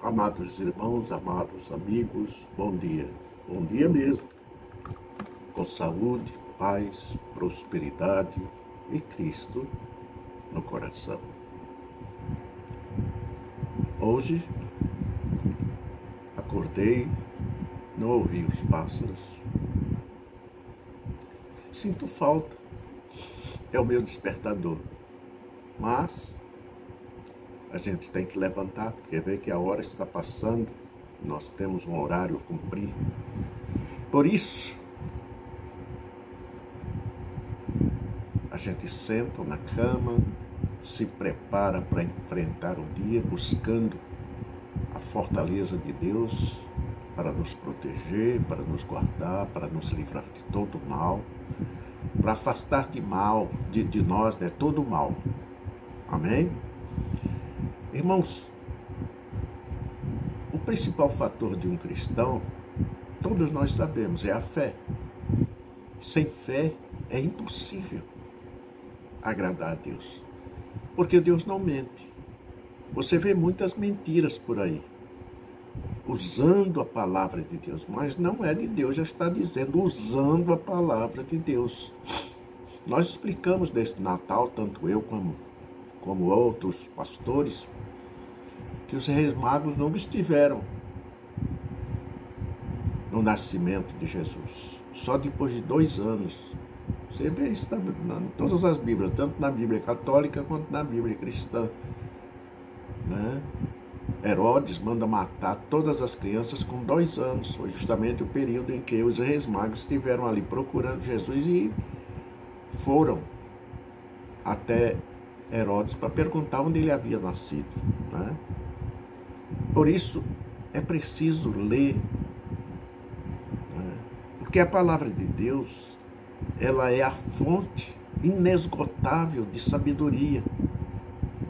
Amados irmãos, amados amigos, bom dia. Bom dia mesmo. Com saúde, paz, prosperidade e Cristo no coração. Hoje, acordei, não ouvi os pássaros. Sinto falta. É o meu despertador. Mas a gente tem que levantar, porque vê que a hora está passando, nós temos um horário a cumprir. Por isso, a gente senta na cama, se prepara para enfrentar o dia, buscando a fortaleza de Deus para nos proteger, para nos guardar, para nos livrar de todo o mal, para afastar de mal, de nós, todo o mal. Amém? Irmãos, o principal fator de um cristão, todos nós sabemos, é a fé. Sem fé é impossível agradar a Deus, porque Deus não mente. Você vê muitas mentiras por aí, usando a palavra de Deus, mas não é de Deus, já está dizendo, usando a palavra de Deus. Nós explicamos neste Natal, tanto eu como outros pastores, que os reis magos não estiveram no nascimento de Jesus. Só depois de 2 anos. Você vê isso em todas as Bíblias, tanto na Bíblia católica quanto na Bíblia cristã. Né? Herodes manda matar todas as crianças com 2 anos. Foi justamente o período em que os reis magos estiveram ali procurando Jesus e foram até Herodes para perguntar onde ele havia nascido. Né? Por isso, é preciso ler, né? Porque a palavra de Deus, ela é a fonte inesgotável de sabedoria,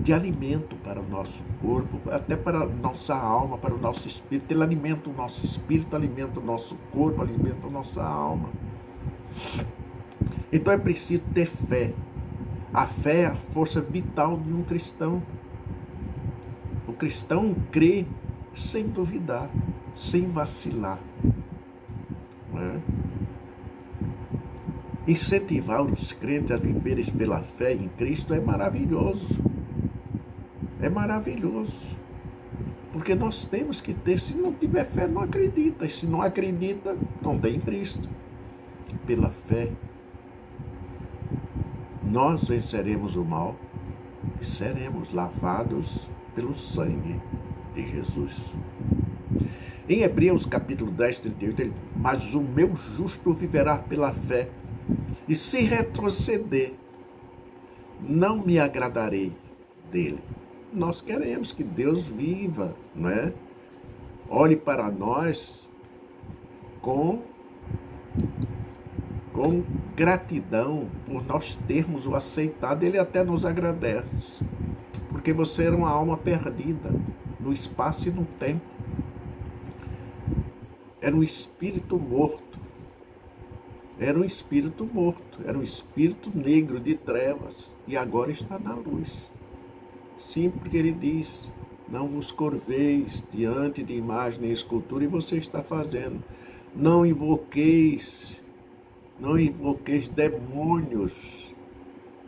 de alimento para o nosso corpo, até para a nossa alma, para o nosso espírito. Ela alimenta o nosso espírito, alimenta o nosso corpo, alimenta a nossa alma. Então é preciso ter fé. A fé é a força vital de um cristão. O cristão crê sem duvidar, sem vacilar. Né? Incentivar os crentes a viverem pela fé em Cristo é maravilhoso. É maravilhoso. Porque nós temos que ter, se não tiver fé, não acredita. E se não acredita, não tem Cristo. Pela fé, nós venceremos o mal e seremos lavados pelo sangue de Jesus. Em Hebreus capítulo 10, 38, ele diz, mas o meu justo viverá pela fé, e se retroceder, não me agradarei dele. Nós queremos que Deus viva, não é? Olhe para nós com gratidão por nós termos o aceitado. Ele até nos agradece, porque você era uma alma perdida no espaço e no tempo. Era um espírito morto. Era um espírito morto. Era um espírito negro de trevas. E agora está na luz. Sim, porque ele diz, não vos curveis diante de imagem nem escultura, e você está fazendo. Não invoqueis demônios.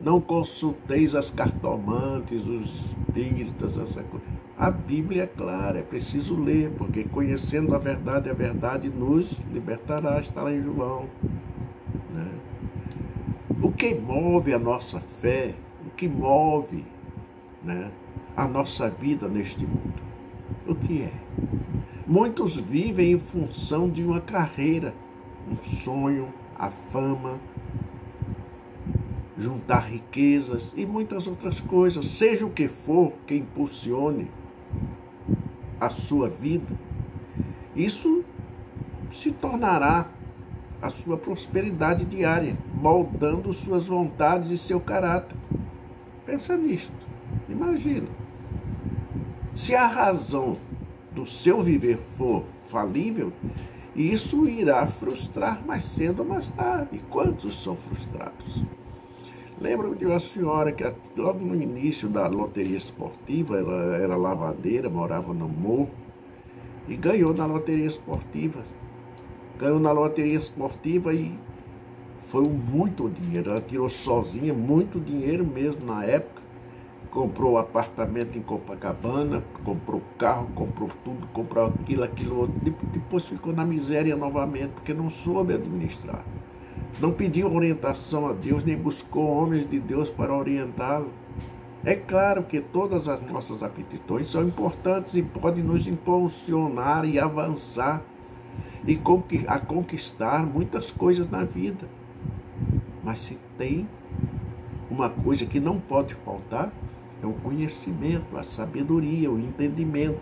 Não consulteis as cartomantes, os espíritas, essa coisa. A Bíblia é clara, é preciso ler, porque conhecendo a verdade nos libertará, está lá em João. Né? O que move a nossa fé, o que move, né, a nossa vida neste mundo? O que é? Muitos vivem em função de uma carreira, um sonho, a fama, juntar riquezas e muitas outras coisas, seja o que for que impulsione a sua vida, isso se tornará a sua prosperidade diária, moldando suas vontades e seu caráter. Pensa nisto, imagina. Se a razão do seu viver for falível, isso irá frustrar mais cedo ou mais tarde. Quantos são frustrados? Lembro de uma senhora que logo no início da loteria esportiva, ela era lavadeira, morava no morro, e ganhou na loteria esportiva. Ganhou na loteria esportiva e foi muito dinheiro. Ela tirou sozinha muito dinheiro mesmo na época. Comprou apartamento em Copacabana, comprou carro, comprou tudo, comprou aquilo outro. Depois ficou na miséria novamente, porque não soube administrar. Não pediu orientação a Deus, nem buscou homens de Deus para orientá-lo. É claro que todas as nossas aptidões são importantes e podem nos impulsionar e avançar e a conquistar muitas coisas na vida. Mas se tem uma coisa que não pode faltar, é o conhecimento, a sabedoria, o entendimento,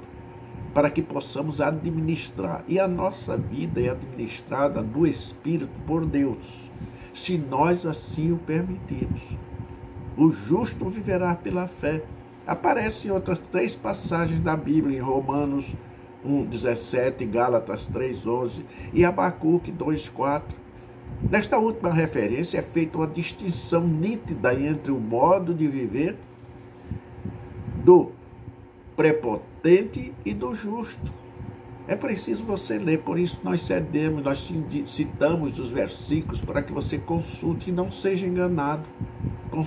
para que possamos administrar. E a nossa vida é administrada do Espírito por Deus, se nós assim o permitirmos. O justo viverá pela fé. Aparece em outras 3 passagens da Bíblia, em Romanos 1:17, Gálatas 3:11 e Abacuque 2:4. Nesta última referência é feita uma distinção nítida entre o modo de viver do prepotente e do justo. É preciso você ler, por isso nós citamos os versículos para que você consulte e não seja enganado com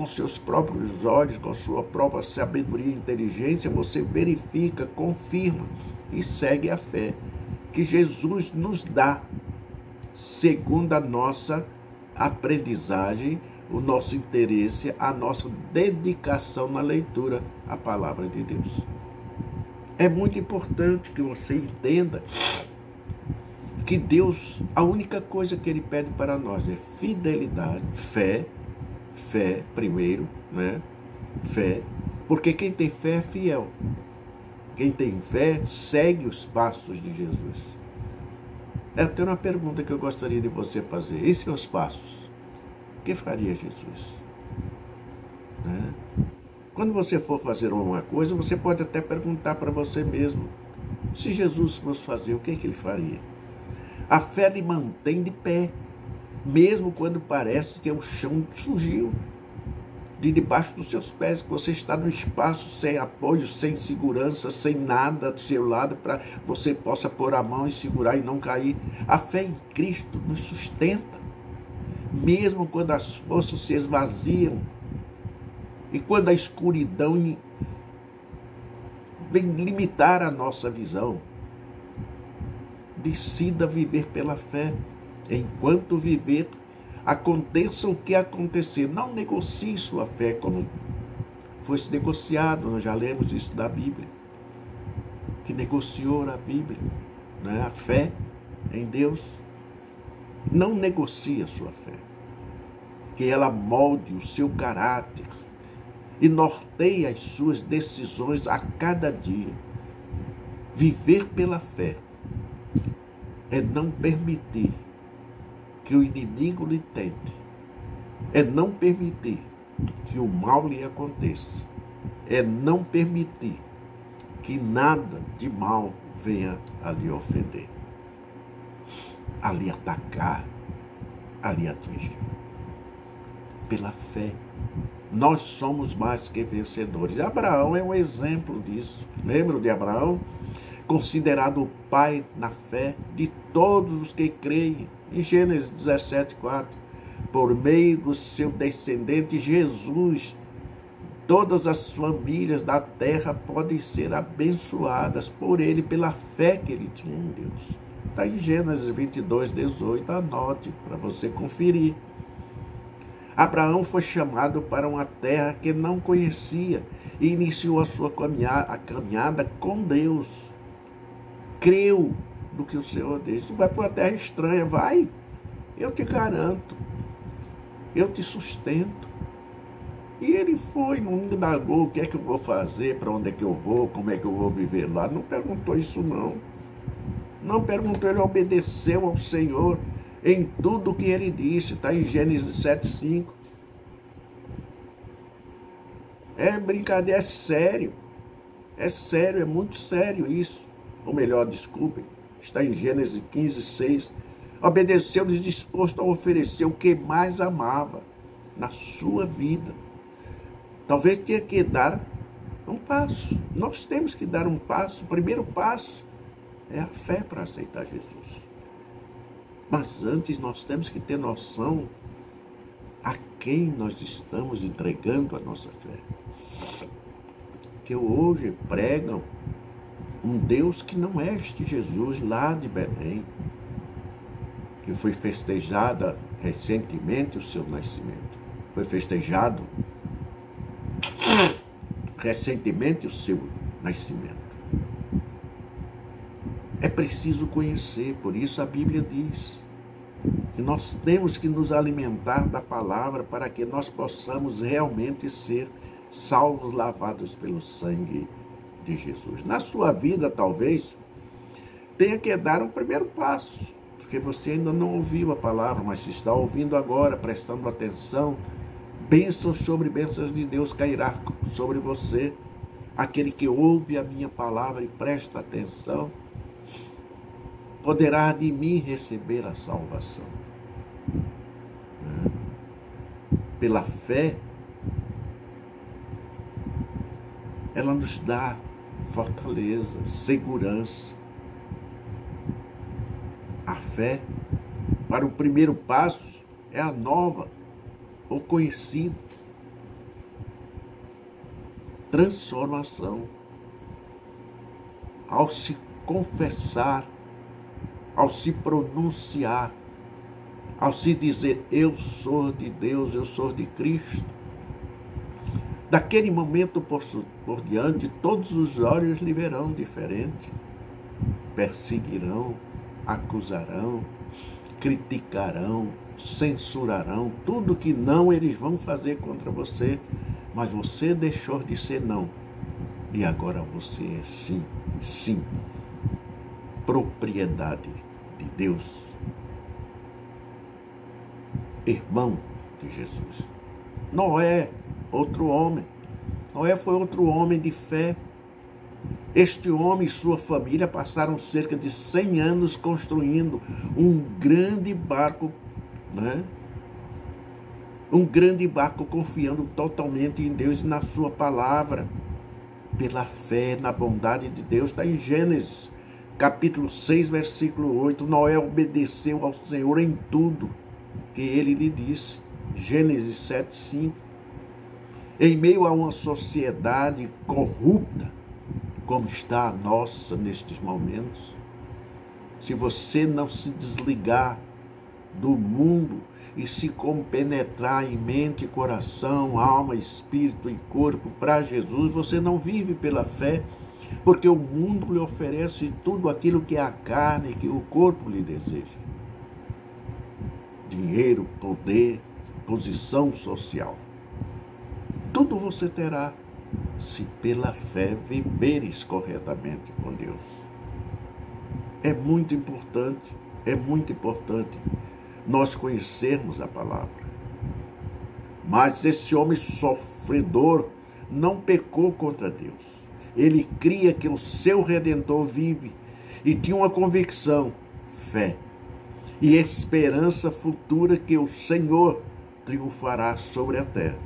seus próprios olhos, com sua própria sabedoria e inteligência. Você verifica, confirma e segue a fé que Jesus nos dá, segundo a nossa aprendizagem, o nosso interesse, a nossa dedicação na leitura à palavra de Deus. É muito importante que você entenda que Deus, a única coisa que Ele pede para nós é fidelidade, fé primeiro, né? Fé, porque quem tem fé é fiel. Quem tem fé segue os passos de Jesus. Eu tenho uma pergunta que eu gostaria de você fazer. E seus passos? O que faria Jesus? Né? Quando você for fazer alguma coisa, você pode até perguntar para você mesmo: se Jesus fosse fazer, o que ele faria? A fé lhe mantém de pé, mesmo quando parece que o chão surgiu de debaixo dos seus pés, que você está no espaço sem apoio, sem segurança, sem nada do seu lado para você possa pôr a mão e segurar e não cair. A fé em Cristo nos sustenta, mesmo quando as forças se esvaziam e quando a escuridão vem limitar a nossa visão. Decida viver pela fé. Enquanto viver, aconteça o que acontecer. Não negocie sua fé como foi negociado. Nós já lemos isso da Bíblia. Que negociou a Bíblia, né? A fé em Deus. Não negocie a sua fé. Que ela molde o seu caráter e norteie as suas decisões a cada dia. Viver pela fé é não permitir que o inimigo lhe tente, é não permitir que o mal lhe aconteça, é não permitir que nada de mal venha a lhe ofender, a lhe atacar, a lhe atingir. Pela fé, nós somos mais que vencedores. Abraão é um exemplo disso. Lembram de Abraão? Considerado o pai na fé de todos os que creem. Em Gênesis 17:4, por meio do seu descendente Jesus, todas as famílias da terra podem ser abençoadas por ele, pela fé que ele tinha em Deus. Está em Gênesis 22:18, anote para você conferir. Abraão foi chamado para uma terra que não conhecia e iniciou a sua caminhada com Deus. Creu no que o Senhor disse. Vai para uma terra estranha, vai. Eu te garanto. Eu te sustento. E ele foi, não indagou o que é que eu vou fazer, para onde é que eu vou, como é que eu vou viver lá. Não perguntou isso não. Não perguntou, ele obedeceu ao Senhor em tudo o que ele disse. Está em Gênesis 7:5. É brincadeira, é sério. É sério, é muito sério isso. Ou melhor, desculpem, está em Gênesis 15:6. Obedeceu-lhes disposto a oferecer o que mais amava na sua vida. Talvez tenha que dar um passo. Nós temos que dar um passo. O primeiro passo é a fé para aceitar Jesus. Mas antes nós temos que ter noção a quem nós estamos entregando a nossa fé. Que hoje pregam um Deus que não é este Jesus lá de Belém, que foi festejada recentemente o seu nascimento. Foi festejado recentemente o seu nascimento. É preciso conhecer, por isso a Bíblia diz que nós temos que nos alimentar da palavra para que nós possamos realmente ser salvos, lavados pelo sangue de Jesus. Na sua vida, talvez, tenha que dar um primeiro passo, porque você ainda não ouviu a palavra, mas se está ouvindo agora, prestando atenção, bênçãos sobre bênçãos de Deus cairá sobre você. Aquele que ouve a minha palavra e presta atenção, poderá de mim receber a salvação. Pela fé, ela nos dá fortaleza, segurança. A fé, para o primeiro passo, é a nova ou conhecida transformação. Ao se confessar, ao se pronunciar, ao se dizer, eu sou de Deus, eu sou de Cristo, daquele momento por diante, todos os olhos lhe verão diferente, perseguirão, acusarão, criticarão, censurarão, tudo que não eles vão fazer contra você, mas você deixou de ser não, e agora você é sim, sim, propriedade de Deus, irmão de Jesus. Noé, outro homem. Noé foi outro homem de fé. Este homem e sua família passaram cerca de 100 anos construindo um grande barco, né? Um grande barco confiando totalmente em Deus e na sua palavra. Pela fé, na bondade de Deus, está em Gênesis, capítulo 6, versículo 8. Noé obedeceu ao Senhor em tudo que ele lhe disse. Gênesis 7, 5. Em meio a uma sociedade corrupta, como está a nossa nestes momentos, se você não se desligar do mundo e se compenetrar em mente, coração, alma, espírito e corpo para Jesus, você não vive pela fé, porque o mundo lhe oferece tudo aquilo que é a carne, que o corpo lhe deseja. Dinheiro, poder, posição social. Tudo você terá se pela fé viveres corretamente com Deus. É muito importante nós conhecermos a palavra. Mas esse homem sofredor não pecou contra Deus. Ele cria que o seu Redentor vive e tinha uma convicção, fé e esperança futura que o Senhor triunfará sobre a terra.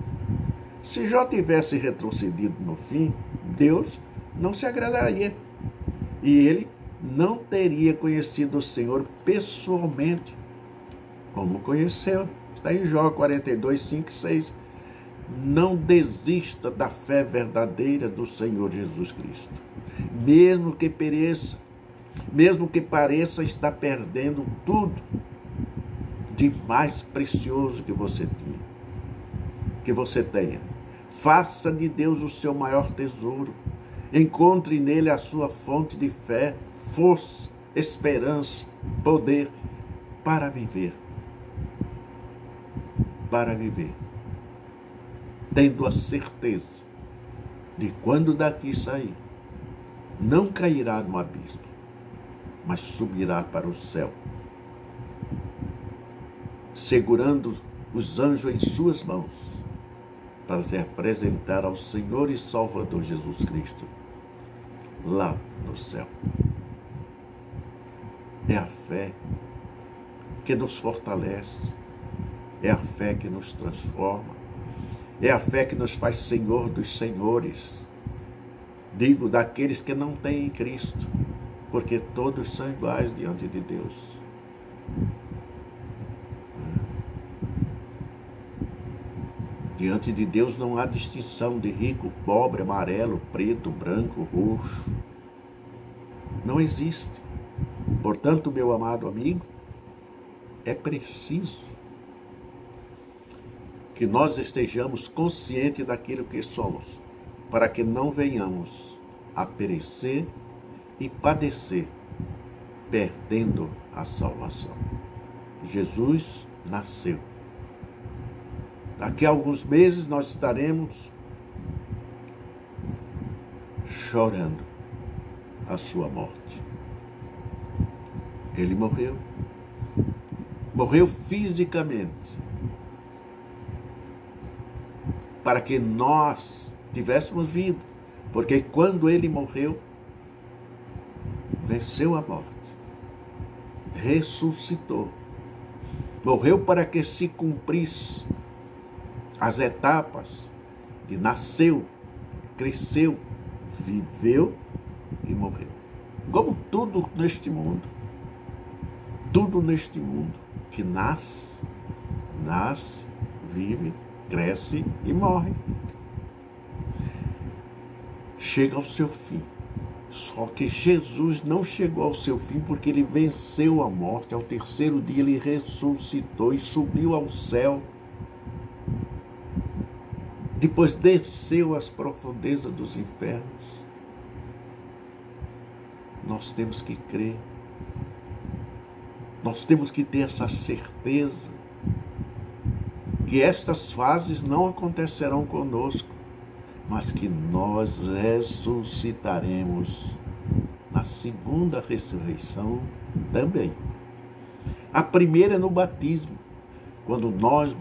Se Jó tivesse retrocedido no fim, Deus não se agradaria e ele não teria conhecido o Senhor pessoalmente, como conheceu. Está em Jó 42, 5 e 6. Não desista da fé verdadeira do Senhor Jesus Cristo. Mesmo que pereça, mesmo que pareça estar perdendo tudo de mais precioso que você tenha. Faça de Deus o seu maior tesouro. Encontre nele a sua fonte de fé, força, esperança, poder para viver. Para viver. Tendo a certeza de quando daqui sair, não cairá no abismo, mas subirá para o céu, segurando os anjos em suas mãos, para se apresentar ao Senhor e Salvador Jesus Cristo, lá no céu. É a fé que nos fortalece, é a fé que nos transforma, é a fé que nos faz Senhor dos senhores, Digo daqueles que não têm Cristo, porque todos são iguais diante de Deus. Diante de Deus não há distinção de rico, pobre, amarelo, preto, branco, roxo. Não existe. Portanto, meu amado amigo, é preciso que nós estejamos conscientes daquilo que somos, para que não venhamos a perecer e padecer, perdendo a salvação. Jesus nasceu. Daqui a alguns meses nós estaremos chorando a sua morte. Ele morreu. Morreu fisicamente, para que nós tivéssemos vida. Porque quando ele morreu, venceu a morte, ressuscitou. Morreu para que se cumprisse as etapas de nasceu, cresceu, viveu e morreu. Como tudo neste mundo que nasce, vive, cresce e morre. Chega ao seu fim. Só que Jesus não chegou ao seu fim porque ele venceu a morte. Ao terceiro dia ele ressuscitou e subiu ao céu. Depois desceu às profundezas dos infernos. Nós temos que crer. Nós temos que ter essa certeza que estas fases não acontecerão conosco, mas que nós ressuscitaremos na segunda ressurreição também. A primeira é no batismo. Quando nós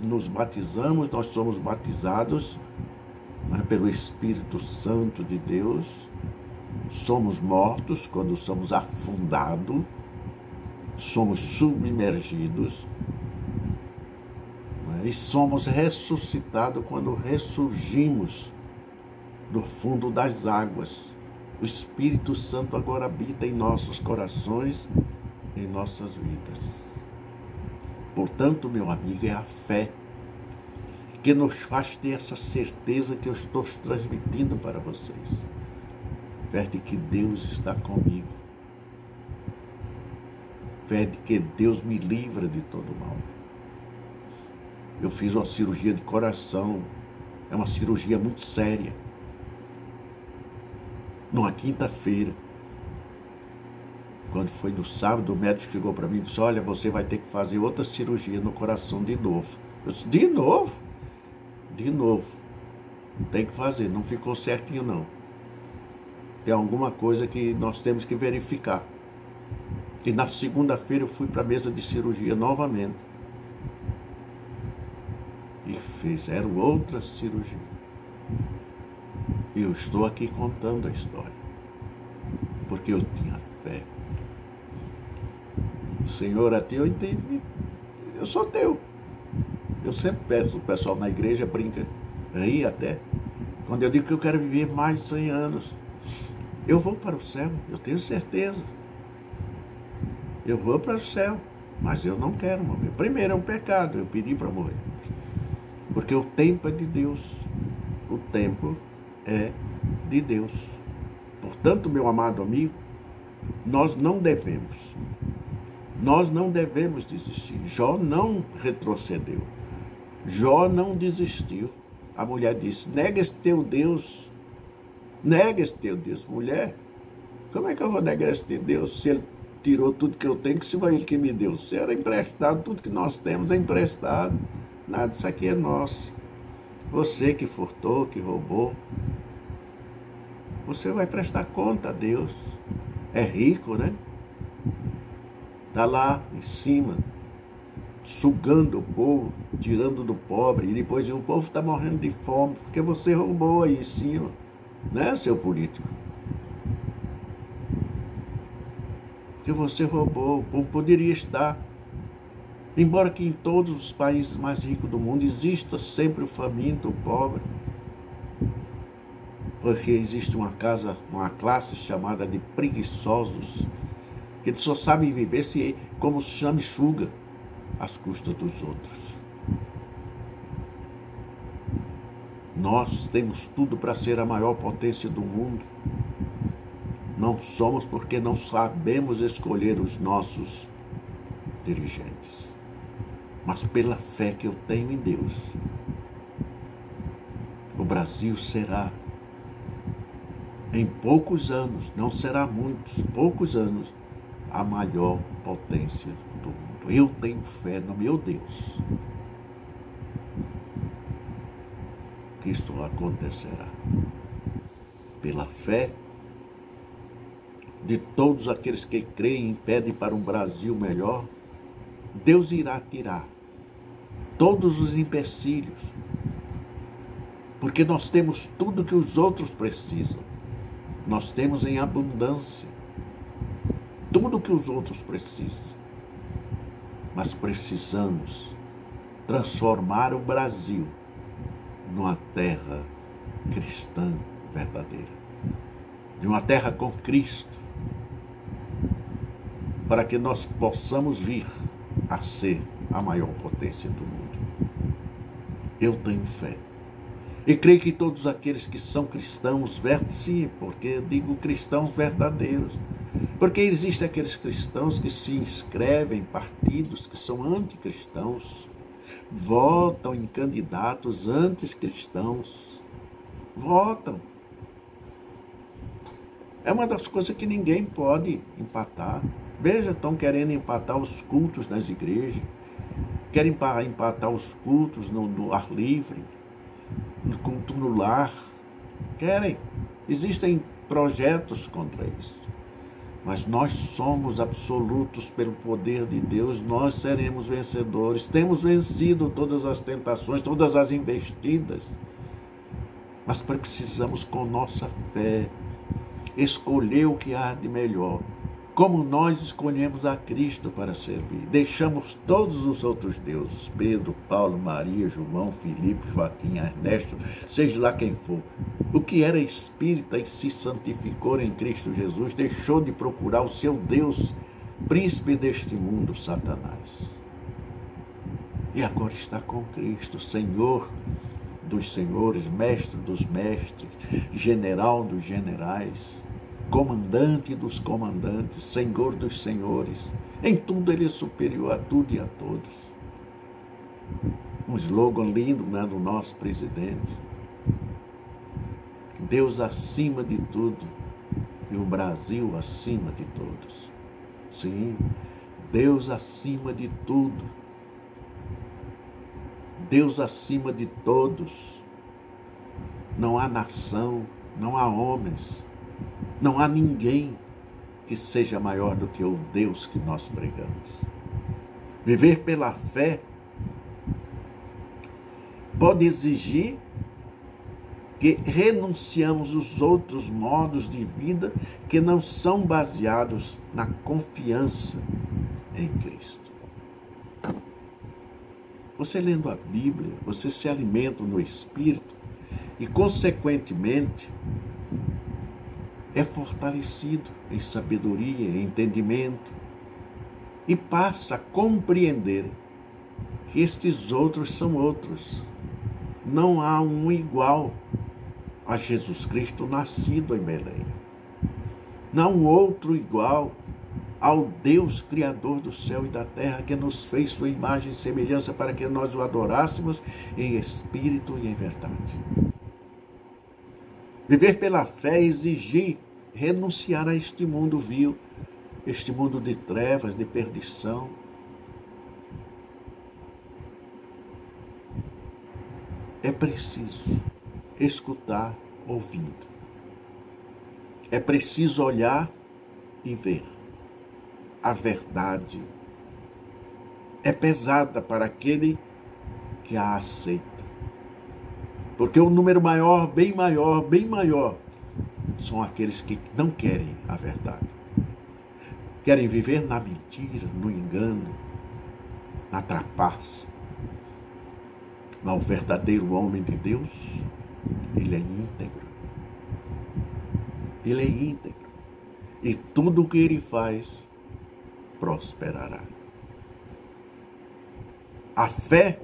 nos batizamos, nós somos batizados pelo Espírito Santo de Deus. Somos mortos quando somos afundados, somos submergidos, e somos ressuscitados quando ressurgimos do fundo das águas. O Espírito Santo agora habita em nossos corações, em nossas vidas. Portanto, meu amigo, é a fé que nos faz ter essa certeza que eu estou transmitindo para vocês. Fé de que Deus está comigo. Fé de que Deus me livra de todo mal. Eu fiz uma cirurgia de coração. É uma cirurgia muito séria. Numa quinta-feira. Quando foi no sábado, o médico chegou para mim e disse: olha, você vai ter que fazer outra cirurgia no coração de novo. Eu disse: de novo? De novo. Tem que fazer, não ficou certinho não. Tem alguma coisa que nós temos que verificar. E na segunda-feira eu fui para a mesa de cirurgia novamente. E fizeram outra cirurgia. E eu estou aqui contando a história. Porque eu tinha fé. Senhor, a ti eu entendi. Eu sou teu. Eu sempre peço, o pessoal na igreja brinca, ri até. Quando eu digo que eu quero viver mais de 100 anos, eu vou para o céu, eu tenho certeza. Eu vou para o céu, mas eu não quero morrer. Primeiro é um pecado, eu pedi para morrer. Porque o tempo é de Deus. O tempo é de Deus. Portanto, meu amado amigo, nós não devemos desistir. Jó não retrocedeu. Jó não desistiu. A mulher disse: nega esse teu Deus. Nega esse teu Deus. Mulher, como é que eu vou negar esse teu Deus se ele tirou tudo que eu tenho, que se foi ele que me deu? Se era emprestado, tudo que nós temos é emprestado. Nada disso aqui é nosso. Você que furtou, que roubou, você vai prestar conta a Deus. É rico, né? Está lá em cima, sugando o povo, tirando do pobre, e depois o povo está morrendo de fome, porque você roubou aí em cima, né, seu político? Porque você roubou, o povo poderia estar. Embora que em todos os países mais ricos do mundo exista sempre o faminto, o pobre. Porque existe uma classe chamada de preguiçosos, que eles só sabem viver como chamiçuga às custas dos outros. Nós temos tudo para ser a maior potência do mundo. Não somos porque não sabemos escolher os nossos dirigentes. Mas pela fé que eu tenho em Deus, o Brasil será, em poucos anos, não será muitos, poucos anos, a maior potência do mundo. Eu tenho fé no meu Deus que isto acontecerá. Pela fé de todos aqueles que creem e pedem para um Brasil melhor, Deus irá tirar todos os empecilhos, porque nós temos tudo que os outros precisam. Nós temos em abundância tudo que os outros precisam, mas precisamos transformar o Brasil numa terra cristã verdadeira, de uma terra com Cristo, para que nós possamos vir a ser a maior potência do mundo. Eu tenho fé. E creio que todos aqueles que são cristãos, sim, porque eu digo cristãos verdadeiros, porque existem aqueles cristãos que se inscrevem em partidos que são anticristãos, votam em candidatos anticristãos, votam. É uma das coisas que ninguém pode empatar. Veja, estão querendo empatar os cultos nas igrejas, querem empatar os cultos no ar livre, no culto no lar, querem. Existem projetos contra isso. Mas nós somos absolutos pelo poder de Deus, nós seremos vencedores. Temos vencido todas as tentações, todas as investidas. Mas precisamos, com nossa fé, escolher o que há de melhor. Como nós escolhemos a Cristo para servir. Deixamos todos os outros deuses, Pedro, Paulo, Maria, João, Filipe, Joaquim, Ernesto, seja lá quem for. O que era espírita e se santificou em Cristo Jesus, deixou de procurar o seu Deus, príncipe deste mundo, Satanás. E agora está com Cristo, Senhor dos senhores, mestre dos mestres, general dos generais, comandante dos comandantes, senhor dos senhores. Em tudo ele é superior a tudo e a todos. Um slogan lindo, né, do nosso presidente. Deus acima de tudo e o Brasil acima de todos. Sim, Deus acima de tudo. Deus acima de todos. Não há nação, não há homens, não há ninguém que seja maior do que o Deus que nós pregamos. Viver pela fé pode exigir que renunciamos os outros modos de vida que não são baseados na confiança em Cristo. Você lendo a Bíblia, você se alimenta no Espírito e, consequentemente, é fortalecido em sabedoria, em entendimento e passa a compreender que estes outros são outros. Não há um igual a Jesus Cristo nascido em Belém. Não há um outro igual ao Deus Criador do céu e da terra, que nos fez sua imagem e semelhança para que nós o adorássemos em espírito e em verdade. Viver pela fé é exigir renunciar a este mundo vil, este mundo de trevas, de perdição. É preciso escutar ouvindo. É preciso olhar e ver. A verdade é pesada para aquele que a aceita. Porque o número maior, bem maior, são aqueles que não querem a verdade. Querem viver na mentira, no engano, na trapaça. Mas o verdadeiro homem de Deus, ele é íntegro. Ele é íntegro. E tudo o que ele faz prosperará. A fé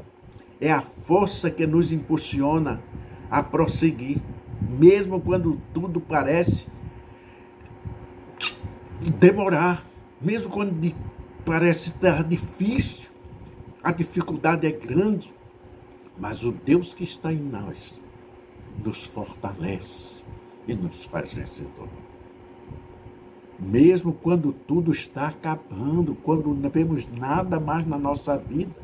é a força que nos impulsiona a prosseguir, mesmo quando tudo parece demorar, mesmo quando parece estar difícil, a dificuldade é grande, mas o Deus que está em nós nos fortalece e nos faz vencedor. Mesmo quando tudo está acabando, quando não vemos nada mais na nossa vida,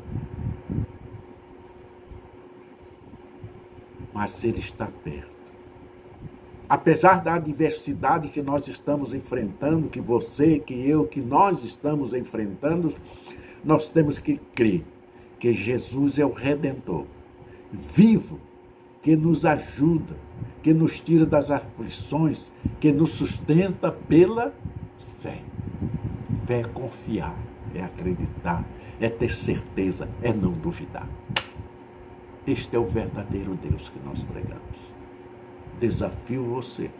mas Ele está perto. Apesar da adversidade que nós estamos enfrentando, que você, que eu, que nós estamos enfrentando, nós temos que crer que Jesus é o Redentor, vivo, que nos ajuda, que nos tira das aflições, que nos sustenta pela fé. Fé é confiar, é acreditar, é ter certeza, é não duvidar. Este é o verdadeiro Deus que nós pregamos. Desafio você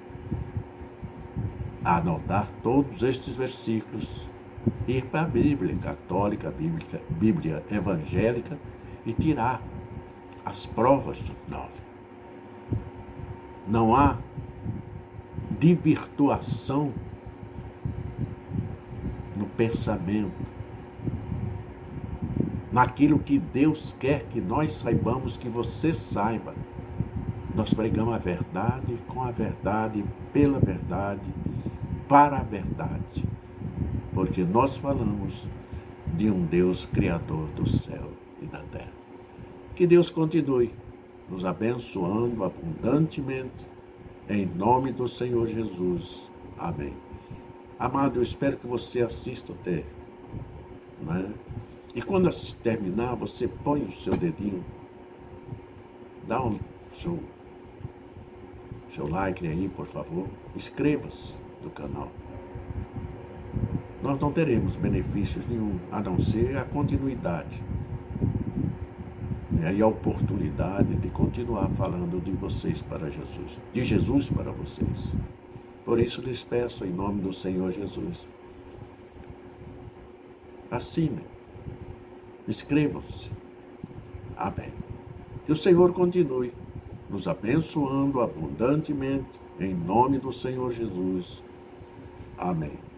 a anotar todos estes versículos, ir para a Bíblia católica, Bíblia evangélica e tirar as provas do 9. Não há desvirtuação no pensamento, naquilo que Deus quer que nós saibamos, que você saiba. Nós pregamos a verdade com a verdade, pela verdade, para a verdade, porque nós falamos de um Deus criador do céu e da terra. Que Deus continue nos abençoando abundantemente, em nome do Senhor Jesus. Amém. Amado, eu espero que você assista até, né? E quando terminar, você põe o seu dedinho, dá seu like aí, por favor. Inscreva-se no canal. Nós não teremos benefícios nenhum, a não ser a continuidade. E a oportunidade de continuar falando de vocês para Jesus, de Jesus para vocês. Por isso lhes peço, em nome do Senhor Jesus, assinem, inscrevam-se. Amém. Que o Senhor continue nos abençoando abundantemente, em nome do Senhor Jesus. Amém.